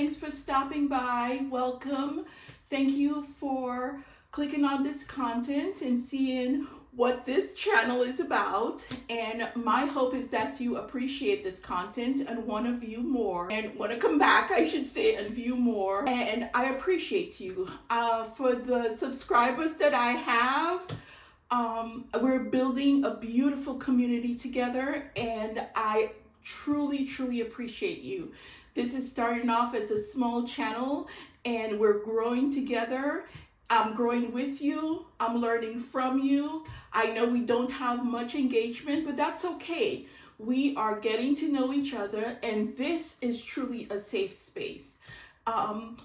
Thanks for stopping by. Welcome. Thank you for clicking on this content and seeing what this channel is about. And my hope is that you appreciate this content and want to view more and want to come back, I should say, and view more. And I appreciate you. For the subscribers that I have, we're building a beautiful community together, and I truly appreciate you. This is starting off as a small channel, and we're growing together. I'm growing with you. I'm learning from you. I know we don't have much engagement, but that's okay. We are getting to know each other, and this is truly a safe space.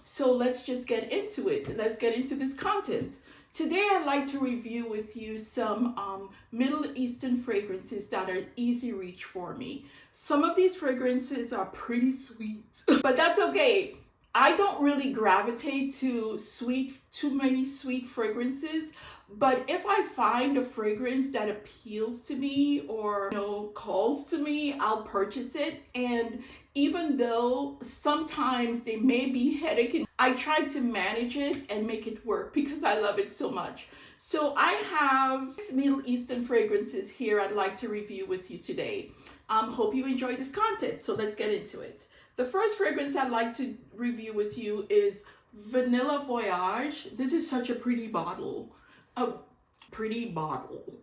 So let's just get into it. Let's get into this content. Today, I'd like to review with you some Middle Eastern fragrances that are easy reach for me. Some of these fragrances are pretty sweet, but that's okay. I don't really gravitate to too many sweet fragrances, but if I find a fragrance that appeals to me or calls to me, I'll purchase it. And even though sometimes they may be headachy, I try to manage it and make it work because I love it so much. So I have 6 Middle Eastern fragrances here I'd like to review with you today. Hope you enjoy this content. So let's get into it. The first fragrance I'd like to review with you is Vanilla Voyage. This is such a pretty bottle.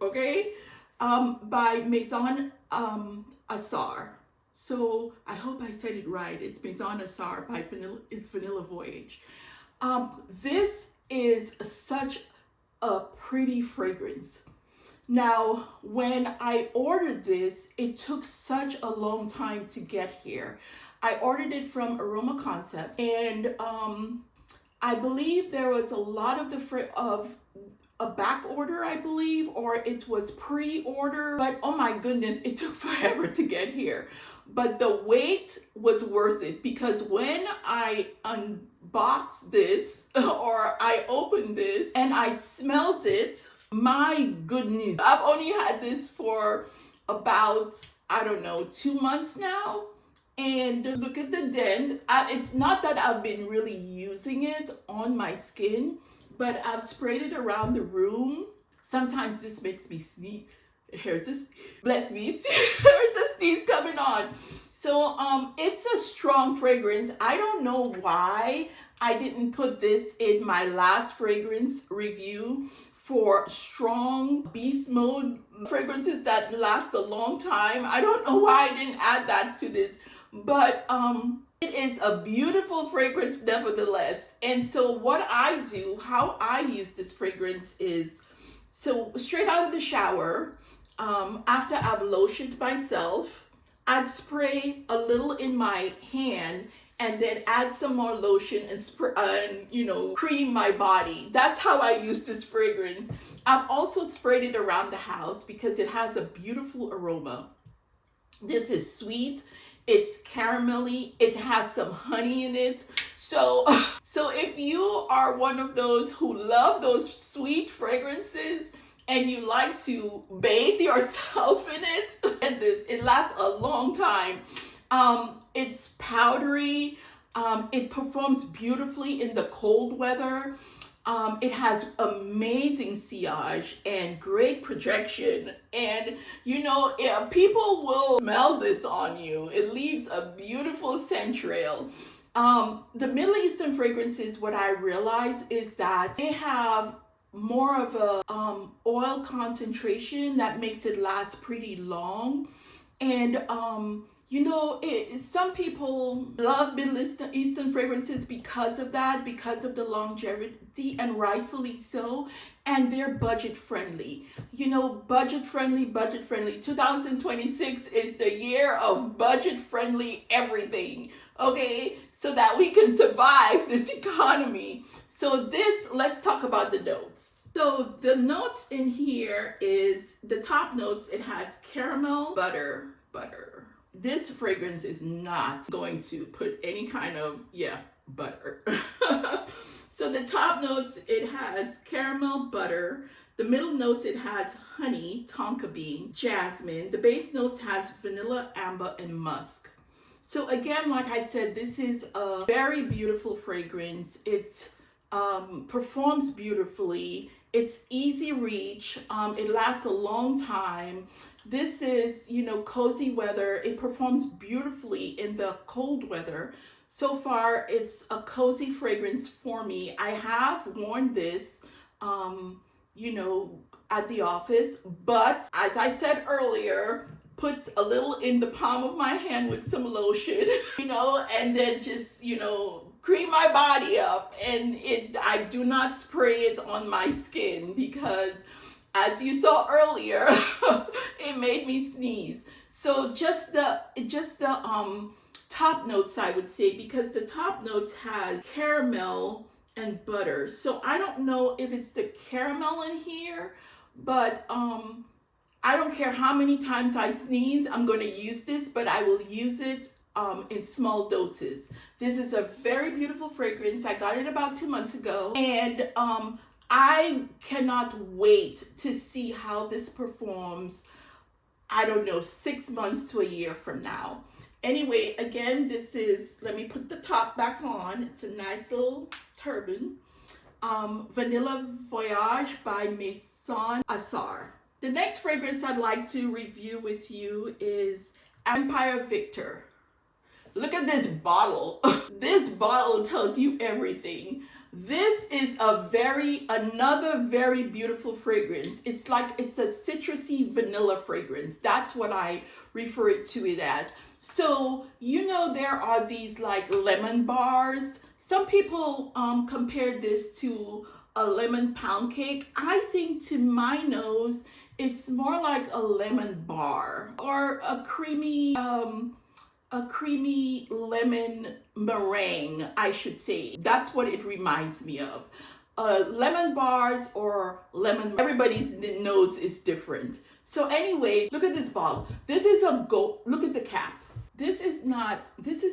Okay? By Maison Asrar. So I hope I said it right. It's Maison Asrar by Vanilla Voyage. This is such a pretty fragrance. Now, when I ordered this, it took such a long time to get here. I ordered it from Aroma Concepts, and I believe there was a lot of a back order, I believe, or it was pre-order, but oh my goodness, it took forever to get here. But the wait was worth it, because when I unboxed this or I opened this and I smelled it, my goodness, I've only had this for about, 2 months now. And look at the dent. It's not that I've been really using it on my skin, but I've sprayed it around the room. Sometimes this makes me sneeze. Here's this, bless me, here's the sneeze coming on. So it's a strong fragrance. I don't know why I didn't put this in my last fragrance review for strong beast mode fragrances that last a long time. I don't know why I didn't add that to this. But it is a beautiful fragrance nevertheless. And so what I do, how I use this fragrance is, so straight out of the shower, after I've lotioned myself, I'd spray a little in my hand and then add some more lotion and cream my body. That's how I use this fragrance. I've also sprayed it around the house because it has a beautiful aroma. This is sweet. It's caramelly. It has some honey in it. So if you are one of those who love those sweet fragrances and you like to bathe yourself in it, and it lasts a long time. It's powdery. It performs beautifully in the cold weather. It has amazing sillage and great projection, and people will smell this on you. It leaves a beautiful scent trail. The Middle Eastern fragrances, what I realize is that they have more of a oil concentration that makes it last pretty long. And some people love Middle Eastern fragrances because of that, because of the longevity, and rightfully so. And they're budget friendly. Budget friendly. 2026 is the year of budget friendly everything. Okay, so that we can survive this economy. So let's talk about the notes. So the notes in here is, the top notes, it has caramel, butter. This fragrance is not going to put any kind of, butter. So the top notes, it has caramel, butter. The middle notes, it has honey, tonka bean, jasmine. The base notes has vanilla, amber, and musk. So again, like I said, this is a very beautiful fragrance. It performs beautifully. It's easy reach. It lasts a long time. This is, you know, cozy weather. It performs beautifully in the cold weather. So far, it's a cozy fragrance for me. I have worn this, you know, at the office, but as I said earlier, puts a little in the palm of my hand with some lotion, you know, and then just, you know, cream my body up. And I do not spray it on my skin because, as you saw earlier, it made me sneeze. So just the top notes, I would say, because the top notes has caramel and butter. So I don't know if it's the caramel in here, but I don't care how many times I sneeze, I'm going to use this, but I will use it in small doses. This is a very beautiful fragrance. I got it about 2 months ago, and I cannot wait to see how this performs, I don't know, 6 months to a year from now. Anyway, again, this is, let me put the top back on. It's a nice little turban. Vanilla Voyage by Maison Asrar. The next fragrance I'd like to review with you is Empire Victor. Look at this bottle. This bottle tells you everything. This is another very beautiful fragrance. It's a citrusy vanilla fragrance. That's what I refer to it as. So, you know, there are these like lemon bars. Some people compare this to a lemon pound cake. I think to my nose, it's more like a lemon bar or a creamy lemon meringue, I should say. That's what it reminds me of. Lemon bars or lemon, everybody's nose is different. So anyway, look at this bottle. This is a gold, look at the cap. It's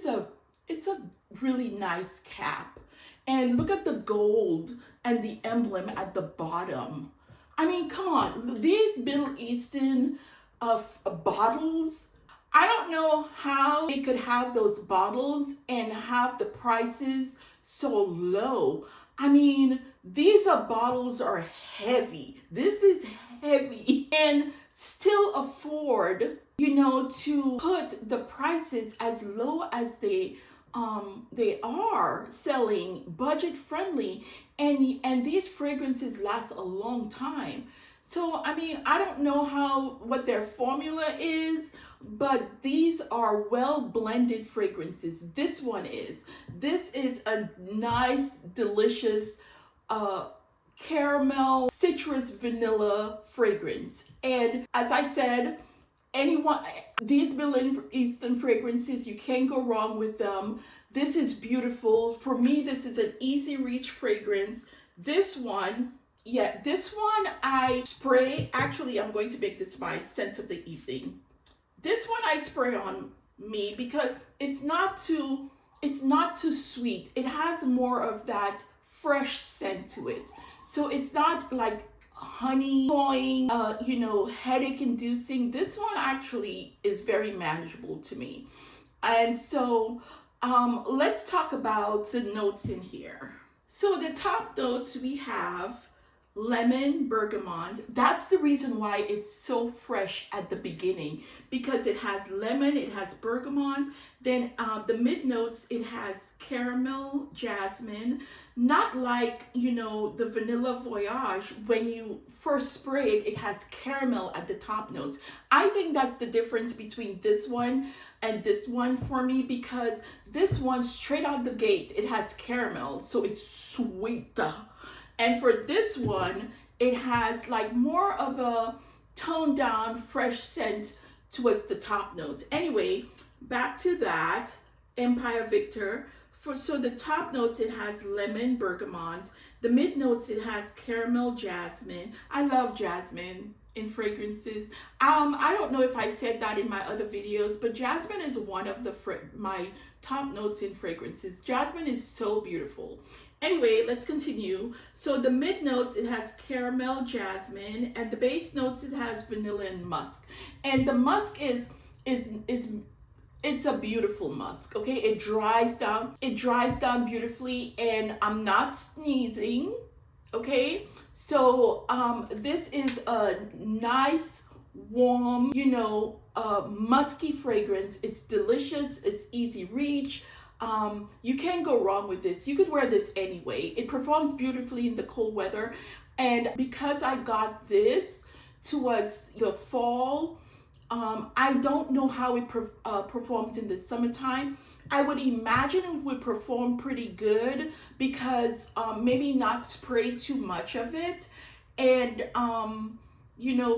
a really nice cap. And look at the gold and the emblem at the bottom. I mean, come on, these Middle Eastern bottles, I don't know how they could have those bottles and have the prices so low. I mean, these bottles are heavy. This is heavy, and still afford, you know, to put the prices as low as they are selling, budget friendly, and these fragrances last a long time. So I mean, I don't know what their formula is, but these are well blended fragrances. This is a nice, delicious caramel, citrus, vanilla fragrance. And as I said, these Middle Eastern fragrances, you can't go wrong with them. This is beautiful. For me, this is an easy reach fragrance. This one I spray. Actually, I'm going to make this my scent of the evening. This one I spray on me because it's not too sweet. It has more of that fresh scent to it. So it's not like honey cloying, you know, headache inducing. This one actually is very manageable to me. And so let's talk about the notes in here. So the top notes, we have lemon, bergamot. That's the reason why it's so fresh at the beginning, because it has lemon, it has bergamot. Then the mid notes, it has caramel, jasmine. Not like, you know, the Vanilla Voyage, when you first spray it, it has caramel at the top notes. I think that's the difference between this one and this one for me, because this one straight out the gate, it has caramel, so it's sweet. And for this one, it has like more of a toned down, fresh scent towards the top notes. Anyway, back to that, Empire Victor. So the top notes, it has lemon, bergamot. The mid notes, it has caramel, jasmine. I love jasmine in fragrances. I don't know if I said that in my other videos, but jasmine is one of my top notes in fragrances. Jasmine is so beautiful. Anyway, let's continue. So the mid notes, it has caramel, jasmine, and the base notes, it has vanilla and musk. And the musk is it's a beautiful musk. Okay, it dries down beautifully, and I'm not sneezing. Okay, so this is a nice warm, musky fragrance. It's delicious, it's easy reach. You can't go wrong with this. You could wear this anyway. It performs beautifully in the cold weather, and because I got this towards the fall, I don't know how it performs in the summertime. I would imagine it would perform pretty good because maybe not spray too much of it. And,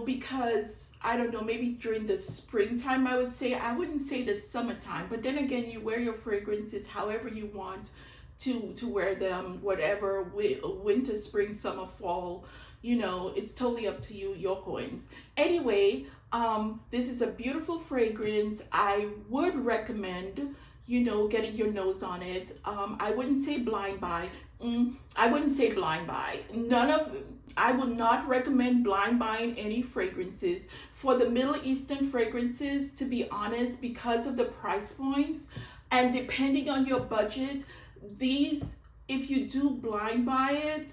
because I don't know, maybe during the springtime, I would say, I wouldn't say the summertime. But then again, you wear your fragrances however you want to wear them, whatever, winter, spring, summer, fall, it's totally up to you, your coins. Anyway, this is a beautiful fragrance. I would recommend, getting your nose on it. I wouldn't say blind buy. I wouldn't say blind buy. I would not recommend blind buying any fragrances. For the Middle Eastern fragrances, to be honest, because of the price points and depending on your budget, these, if you do blind buy it,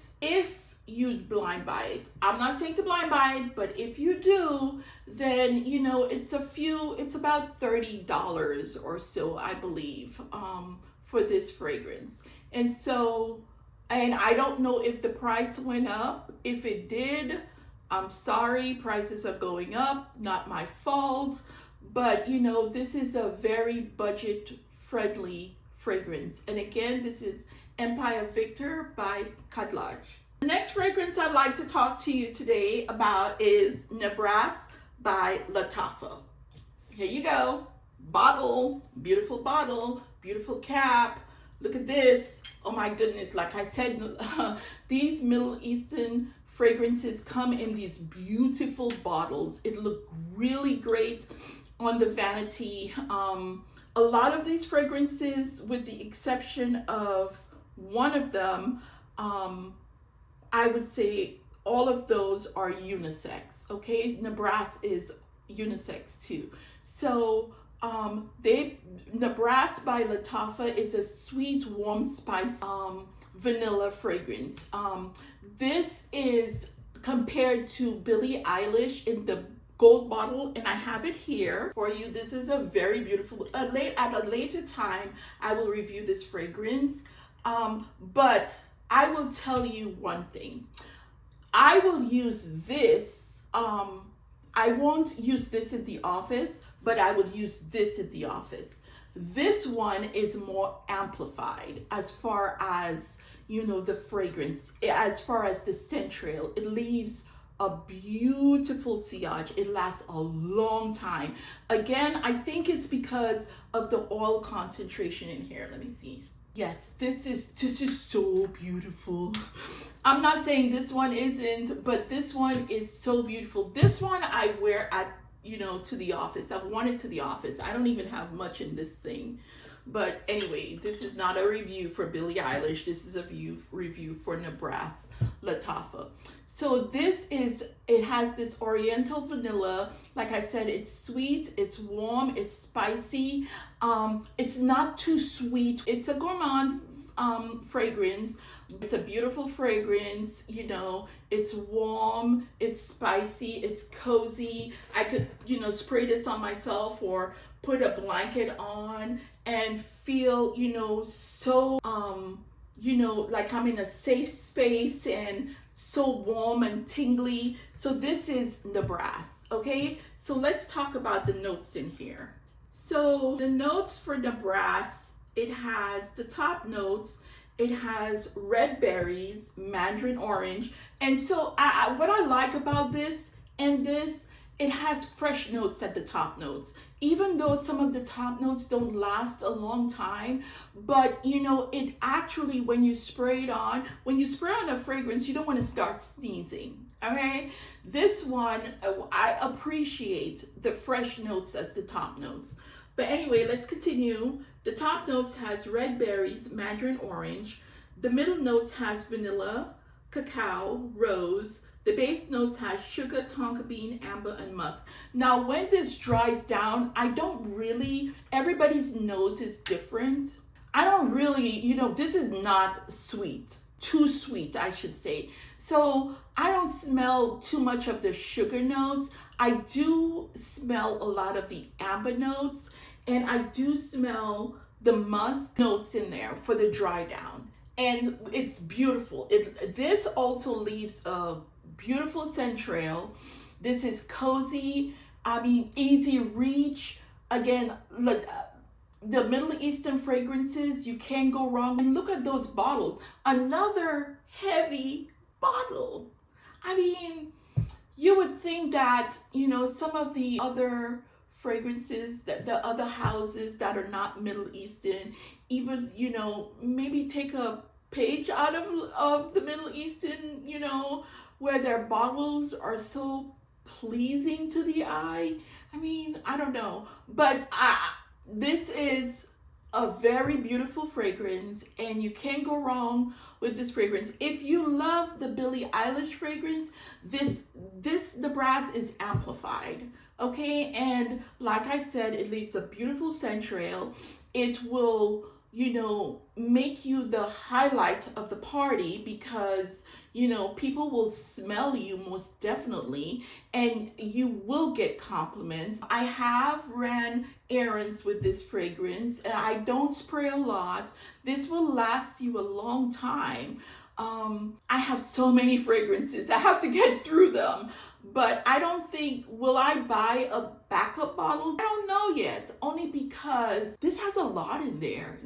I'm not saying to blind buy it, but if you do, then it's about $30 or so, I believe, for this fragrance. And so, and I don't know if the price went up. If it did, I'm sorry, prices are going up, not my fault. But this is a very budget friendly fragrance. And again, this is Empire Victor by Kadlaj. The next fragrance I'd like to talk to you today about is Nebras by Lattafa. Here you go. Bottle, beautiful cap. Look at this. Oh my goodness, like I said, these Middle Eastern fragrances come in these beautiful bottles. It looked really great on the vanity. A lot of these fragrances, with the exception of one of them, I would say all of those are unisex. Okay, Nebras is unisex too. So Nebras by Lattafa is a sweet, warm, spice vanilla fragrance. This is compared to Billie Eilish in the gold bottle, and I have it here for you. This is a very beautiful, at a later time I will review this fragrance, but I will tell you one thing. I will use this, I won't use this in the office, but I would use this in the office. This one is more amplified as far as, the fragrance, as far as the scent trail. It leaves a beautiful sillage. It lasts a long time. Again, I think it's because of the oil concentration in here. Let me see. Yes, this is so beautiful. I'm not saying this one isn't, but this one is so beautiful. This one I wear at, to the office. I've worn it to the office. I don't even have much in this thing. But anyway, this is not a review for Billie Eilish. This is a review for Nebras Lattafa. So it has this oriental vanilla. Like I said, it's sweet, it's warm, it's spicy. It's not too sweet. It's a gourmand fragrance. It's a beautiful fragrance, it's warm, it's spicy, it's cozy. I could, spray this on myself or put a blanket on and feel, so, like I'm in a safe space and so warm and tingly. So this is Nebras, okay? So let's talk about the notes in here. So the notes for Nebras, it has the top notes. It has red berries, mandarin orange. And so what I like about this, it has fresh notes at the top notes. Even though some of the top notes don't last a long time, but it actually, when you spray on a fragrance, you don't want to start sneezing, okay? This one, I appreciate the fresh notes as the top notes. But anyway, let's continue. The top notes has red berries, mandarin orange. The middle notes has vanilla, cacao, rose. The base notes has sugar, tonka bean, amber, and musk. Now, when this dries down, I don't really, everybody's nose is different. I don't really, this is not sweet, too sweet, I should say. So I don't smell too much of the sugar notes. I do smell a lot of the amber notes, and I do smell the musk notes in there for the dry down. And it's beautiful. This also leaves a beautiful scent trail. This is cozy, easy reach. Again, look, the Middle Eastern fragrances, you can't go wrong. And look at those bottles. Another heavy bottle. You would think that, some of the other fragrances, that the other houses that are not Middle Eastern, even, maybe take a page out of the Middle Eastern, where their bottles are so pleasing to the eye. I don't know. But this is a very beautiful fragrance, and you can't go wrong with this fragrance. If you love the Billie Eilish fragrance, the brass is amplified, okay? And like I said, it leaves a beautiful scent trail. It will, make you the highlight of the party, because people will smell you most definitely, and you will get compliments. I have ran errands with this fragrance, and I don't spray a lot. This will last you a long time. I have so many fragrances. I have to get through them. But I don't think, will I buy a backup bottle? I don't know yet, only because this has a lot in there,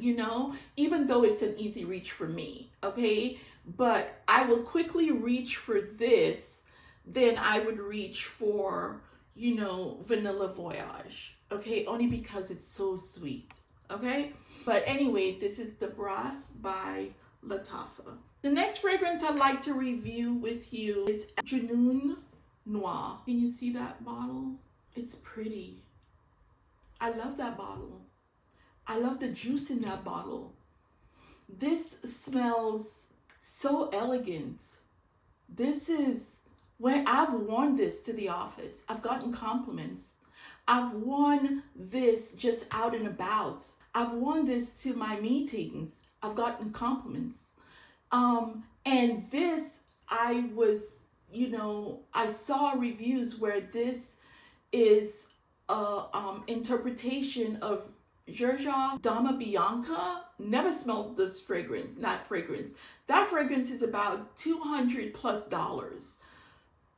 even though it's an easy reach for me, okay? But I will quickly reach for this, then I would reach for, Vanilla Voyage, okay? Only because it's so sweet, okay? But anyway, this is the Brass by Lattafa. The next fragrance I'd like to review with you is Junoon Noir. Can you see that bottle? It's pretty. I love that bottle. I love the juice in that bottle. This smells so elegant. This is when I've worn this to the office. I've gotten compliments. I've worn this just out and about. I've worn this to my meetings. I've gotten compliments. And this, I saw reviews where this is a interpretation of Xerjoff Dama Bianca. Never smelled this fragrance, that fragrance. That fragrance is about $200+.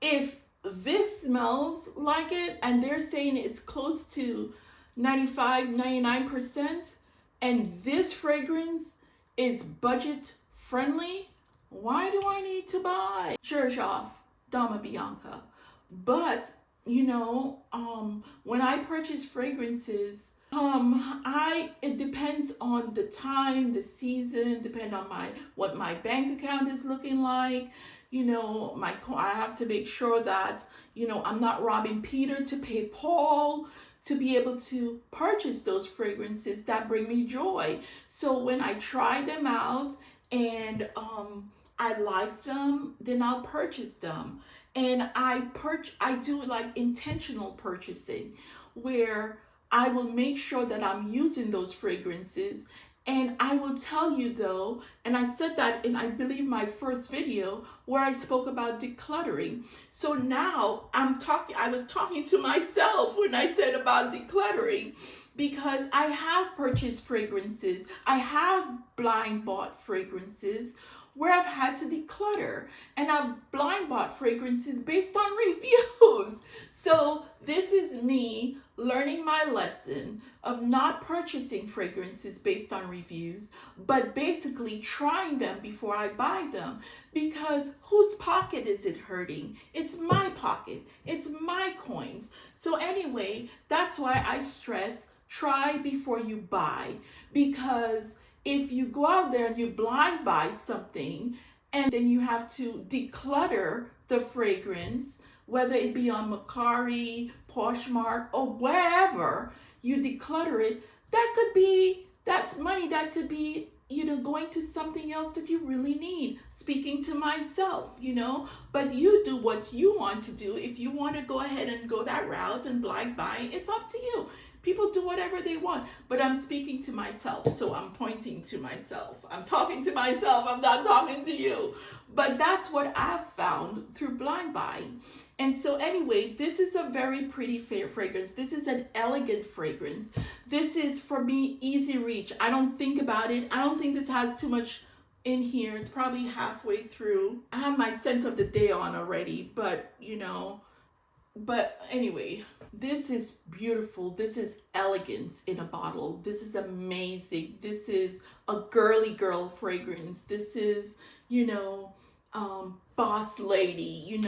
If this smells like it, and they're saying it's close to 99%, and this fragrance is budget friendly, why do I need to buy Xerjoff Dama Bianca? But, when I purchase fragrances, it depends on the time, the season, depend on what my bank account is looking like. I have to make sure that, I'm not robbing Peter to pay Paul to be able to purchase those fragrances that bring me joy. So when I try them out and I like them, then I'll purchase them. And I do like intentional purchasing, where I will make sure that I'm using those fragrances. And I will tell you though, and I said that in, I believe, my first video where I spoke about decluttering. So now I was talking to myself when I said about decluttering, because I have purchased fragrances. I have blind bought fragrances where I've had to declutter, and I've blind bought fragrances based on reviews. So this is me learning my lesson of not purchasing fragrances based on reviews, but basically trying them before I buy them, because whose pocket is it hurting? It's my pocket, it's my coins. So anyway, that's why I stress try before you buy, because if you go out there and you blind buy something and then you have to declutter the fragrance, whether it be on Macari, Poshmark, or wherever you declutter it, that's money that could be going to something else that you really need. Speaking to myself, but you do what you want to do. If you want to go ahead and go that route and blind buying, it's up to you. People do whatever they want, but I'm speaking to myself, so I'm pointing to myself. I'm talking to myself, I'm not talking to you. But that's what I've found through blind buying. And so anyway, this is a very pretty fragrance. This is an elegant fragrance. This is, for me, easy reach. I don't think about it. I don't think this has too much in here. It's probably halfway through. I have my scent of the day on already, but but anyway, this is beautiful. This is elegance in a bottle. This is amazing. This is a girly girl fragrance. This is, boss lady,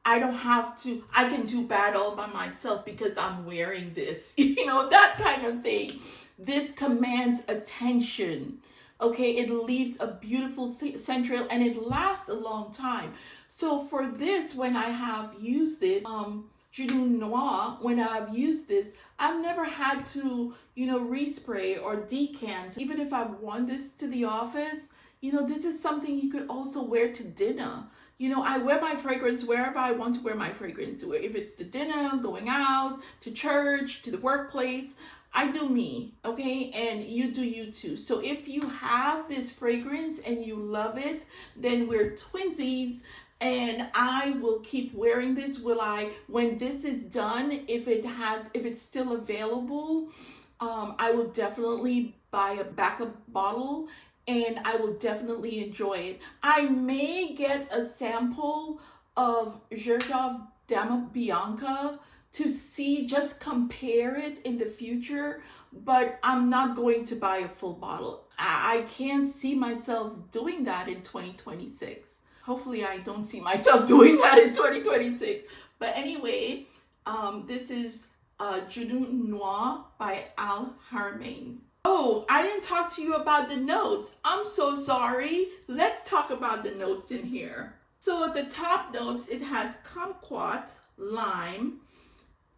I don't have to, I can do bad all by myself because I'm wearing this, that kind of thing. This commands attention. Okay, it leaves a beautiful scent trail and it lasts a long time. So for this, when I have used it, Junoon Noir, when I've used this, I've never had to, respray or decant. Even if I've worn this to the office, this is something you could also wear to dinner. I wear my fragrance wherever I want to wear my fragrance. If it's to dinner, going out, to church, to the workplace, I do me, okay? And you do you too. So if you have this fragrance and you love it, then we're twinsies. And I will keep wearing this. When this is done, if it's still available, I will definitely buy a backup bottle and I will definitely enjoy it. I may get a sample of Xerjoff Dama Bianca to see, just compare it in the future, but I'm not going to buy a full bottle. I can't see myself doing that in 2026. Hopefully I don't see myself doing that in 2026. But anyway, this is Junoon Noir by Haramain. Oh, I didn't talk to you about the notes. I'm so sorry. Let's talk about the notes in here. So the top notes, it has kumquat, lime.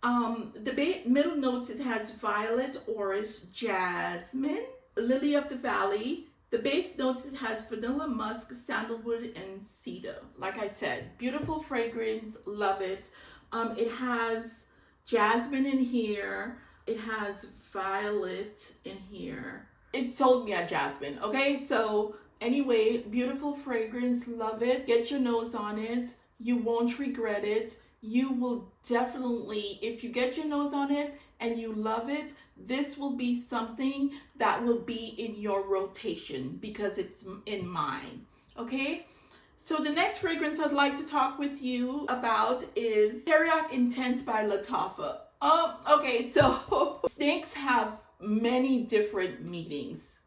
The middle notes, it has violet, orris, jasmine, lily of the valley. The base notes, it has vanilla, musk, sandalwood, and cedar. Like I said, beautiful fragrance, love it. It has jasmine in here. It has violet in here. It sold me at jasmine, okay? So anyway, beautiful fragrance, love it. Get your nose on it. You won't regret it. You will definitely, if you get your nose on it and you love it, this will be something that will be in your rotation because it's in mine, okay? So the next fragrance I'd like to talk with you about is Teriyaki Intense by Lattafa. Okay, so snakes have many different meanings.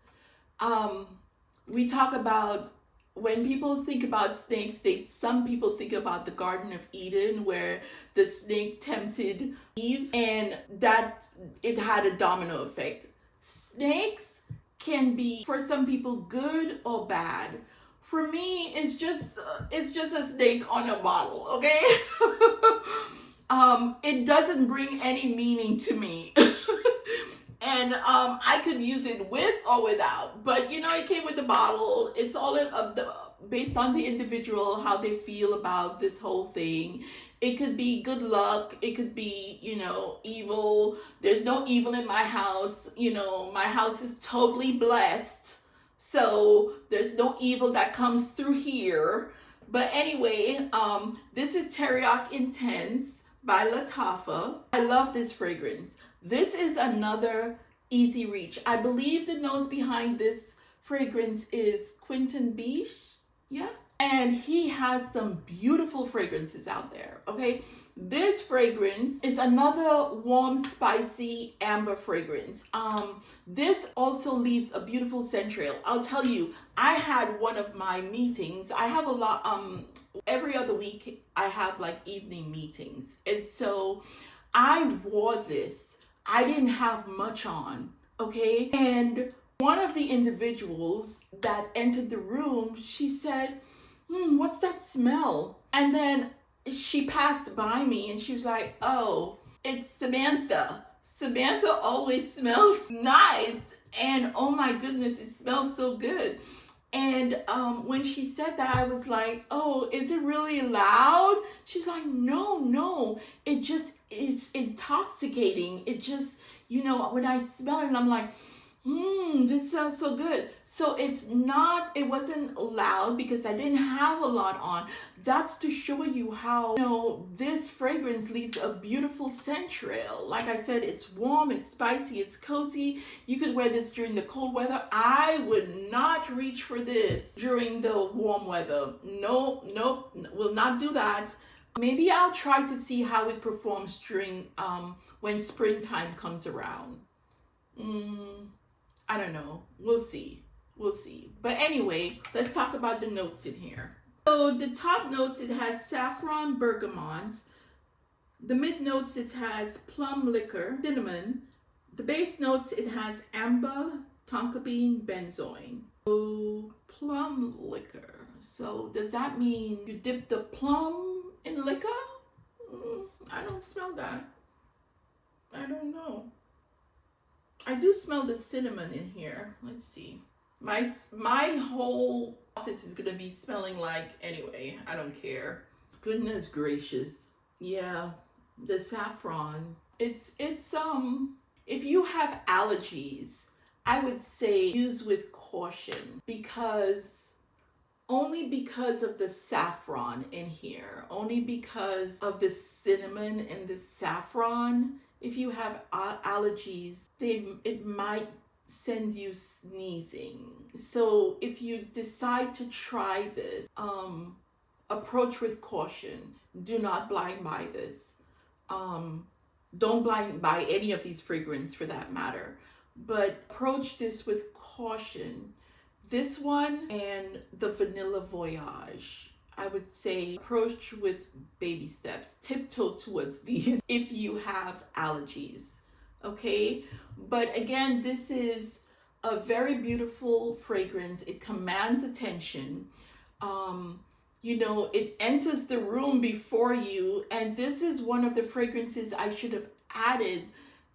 We talk about, when people think about snakes, some people think about the Garden of Eden where the snake tempted Eve and that it had a domino effect. Snakes can be, for some people, good or bad. For me, it's just a snake on a bottle, okay? It doesn't bring any meaning to me. And I could use it with or without, but it came with the bottle. It's all based on the individual, how they feel about this whole thing. It could be good luck. It could be, evil. There's no evil in my house. My house is totally blessed. So there's no evil that comes through here. But anyway, this is Teriyaki Intense by Lattafa. I love this fragrance. This is another easy reach. I believe the nose behind this fragrance is Quentin Beach. Yeah. And he has some beautiful fragrances out there. Okay. This fragrance is another warm, spicy amber fragrance. This also leaves a beautiful scent trail. I'll tell you, I had one of my meetings. I have a lot, every other week I have like evening meetings. And so I wore this. I didn't have much on, okay? And one of the individuals that entered the room, she said, what's that smell? And then she passed by me and she was like, oh, it's Samantha. Samantha always smells nice. And oh my goodness, it smells so good. And when she said that, I was like, oh, is it really loud? She's like, no, no. It's intoxicating. It just, when I smell it, I'm like, this sounds so good. So it wasn't loud because I didn't have a lot on. That's to show you how, this fragrance leaves a beautiful scent trail. Like I said, it's warm, it's spicy, it's cozy. You could wear this during the cold weather. I would not reach for this during the warm weather. Nope, nope, will not do that. Maybe I'll try to see how it performs during when springtime comes around. I don't know. We'll see. We'll see. But anyway, let's talk about the notes in here. So the top notes, it has saffron, bergamot. The mid notes, it has plum liquor, cinnamon. The base notes, it has amber, tonka bean, benzoin. So plum liquor. So does that mean you dip the plum in liquor? I don't smell that. I don't know. I do smell the cinnamon in here. Let's see. My whole office is gonna be smelling like, anyway, I don't care. Goodness gracious. Yeah, the saffron. It's if you have allergies, I would say use with caution only because of the saffron in here, only because of the cinnamon and the saffron. If you have allergies, it might send you sneezing. So if you decide to try this, approach with caution. Do not blind buy this. Don't blind buy any of these fragrances for that matter, but approach this with caution. This one and the Vanilla Voyage, I would say approach with baby steps. Tiptoe towards these if you have allergies, okay? But again, this is a very beautiful fragrance. It commands attention. It enters the room before you, and this is one of the fragrances I should have added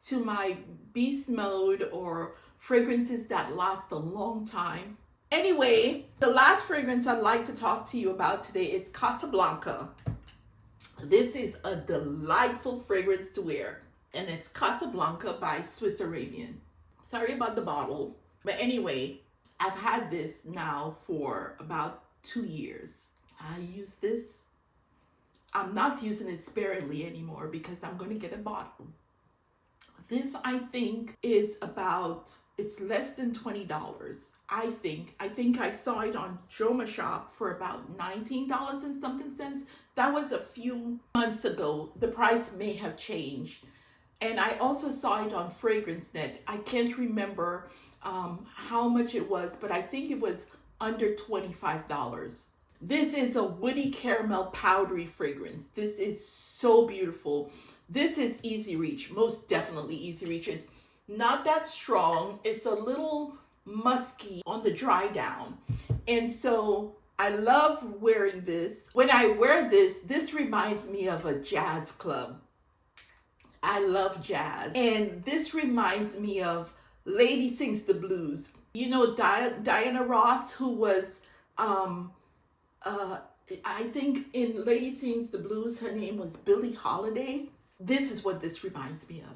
to my beast mode or fragrances that last a long time. Anyway, the last fragrance I'd like to talk to you about today is Casablanca. This is a delightful fragrance to wear, and it's Casablanca by Swiss Arabian. Sorry about the bottle, but anyway, I've had this now for about 2 years. I use this. I'm not using it sparingly anymore because I'm going to get a bottle. This, I think, is it's less than $20. I think I saw it on Joma Shop for about $19 and something cents. That was a few months ago. The price may have changed. And I also saw it on Fragrance Net. I can't remember how much it was, but I think it was under $25. This is a woody caramel powdery fragrance. This is so beautiful. This is easy reach, most definitely easy reach. It's not that strong. It's a little musky on the dry down. And so I love wearing this. When I wear this reminds me of a jazz club. I love jazz. And this reminds me of Lady Sings the Blues. Diana Ross, who was, I think in Lady Sings the Blues, her name was Billie Holiday. This is what this reminds me of.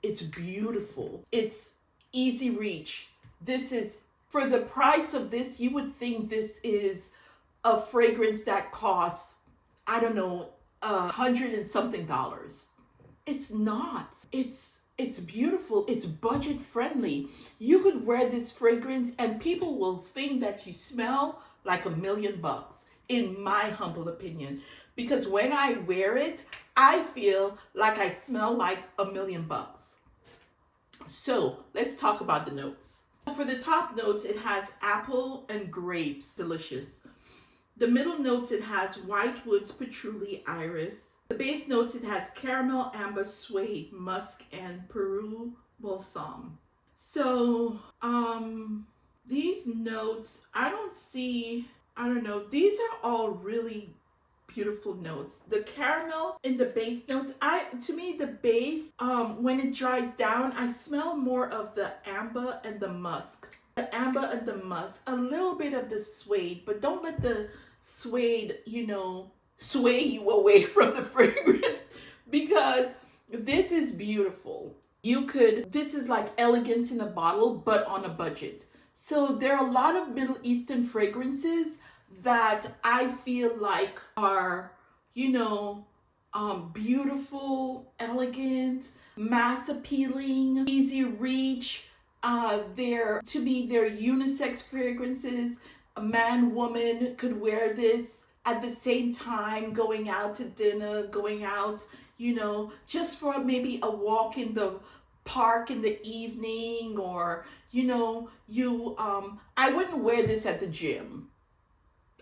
It's beautiful. It's easy reach. This is, for the price of this, you would think this is a fragrance that costs, I don't know, $100 and something. It's not. It's beautiful. It's budget friendly. You could wear this fragrance and people will think that you smell like $1 million, in my humble opinion. Because when I wear it, I feel like I smell like $1 million. So let's talk about the notes. For the top notes, it has apple and grapes, delicious. The middle notes, it has white woods, patchouli, iris. The base notes, it has caramel, amber, suede, musk, and Peru balsam. So, these notes, I don't know, these are all really beautiful notes. The caramel in the base notes, to me the base, when it dries down, I smell more of the amber and the musk. The amber and the musk, a little bit of the suede, but don't let the suede, sway you away from the fragrance, because this is beautiful. This is like elegance in a bottle, but on a budget. So there are a lot of Middle Eastern fragrances that I feel like are, beautiful, elegant, mass appealing, easy reach. They're unisex fragrances. A man, woman could wear this at the same time, going out to dinner, going out, just for maybe a walk in the park in the evening, or, I wouldn't wear this at the gym.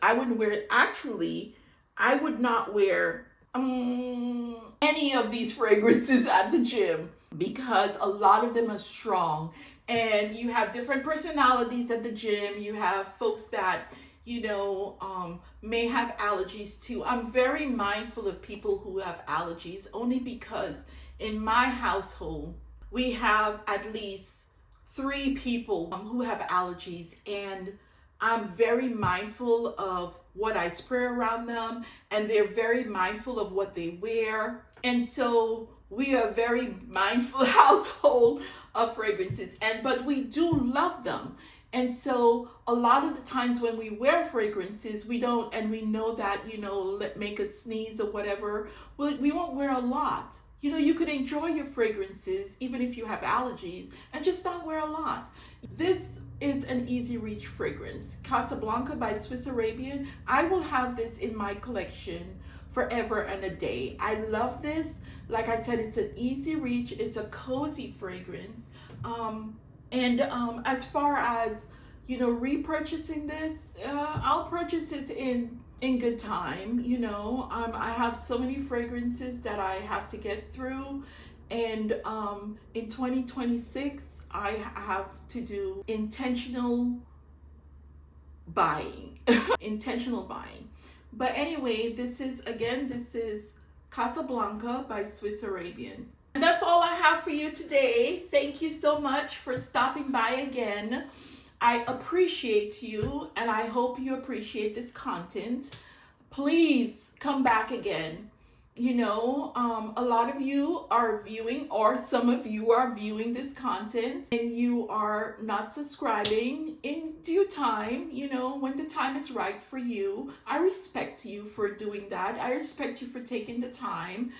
I wouldn't wear it. Actually, I would not wear any of these fragrances at the gym, because a lot of them are strong, and you have different personalities at the gym. You have folks that, may have allergies too. I'm very mindful of people who have allergies, only because in my household, we have at least 3 people who have allergies, and I'm very mindful of what I spray around them, and they're very mindful of what they wear. And so we are a very mindful household of fragrances, but we do love them. And so a lot of the times when we wear fragrances, we don't, and we know that, make us sneeze or whatever, we won't wear a lot. You could enjoy your fragrances even if you have allergies, and just not wear a lot. This is an easy reach fragrance, Casablanca by Swiss Arabian. I will have this in my collection forever and a day. I love this. Like I said, it's an easy reach. It's a cozy fragrance. As far as, repurchasing this, I'll purchase it in good time. I have so many fragrances that I have to get through, and in 2026 I have to do intentional buying. Intentional buying. But anyway, this is Casablanca by Swiss Arabian. And that's all I have for you today. Thank you so much for stopping by again. I appreciate you, and I hope you appreciate this content. Please come back again. A lot of you are viewing, or some of you are viewing this content, and you are not subscribing. In due time, when the time is right for you, I respect you for doing that. I respect you for taking the time.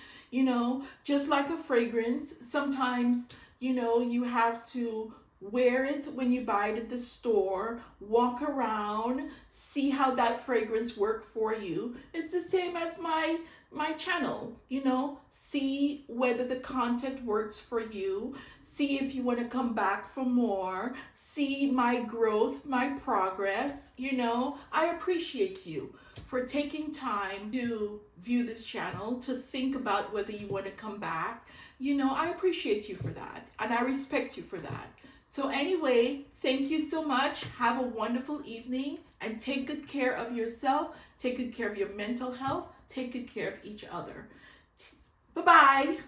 Just like a fragrance, sometimes, you have to wear it when you buy it at the store, walk around, see how that fragrance worked for you. It's the same as my channel, see whether the content works for you, see if you want to come back for more, see my growth, my progress. I appreciate you for taking time to view this channel, to think about whether you want to come back. I appreciate you for that, and I respect you for that. So anyway, thank you so much. Have a wonderful evening, and take good care of yourself. Take good care of your mental health. Take good care of each other. Bye-bye.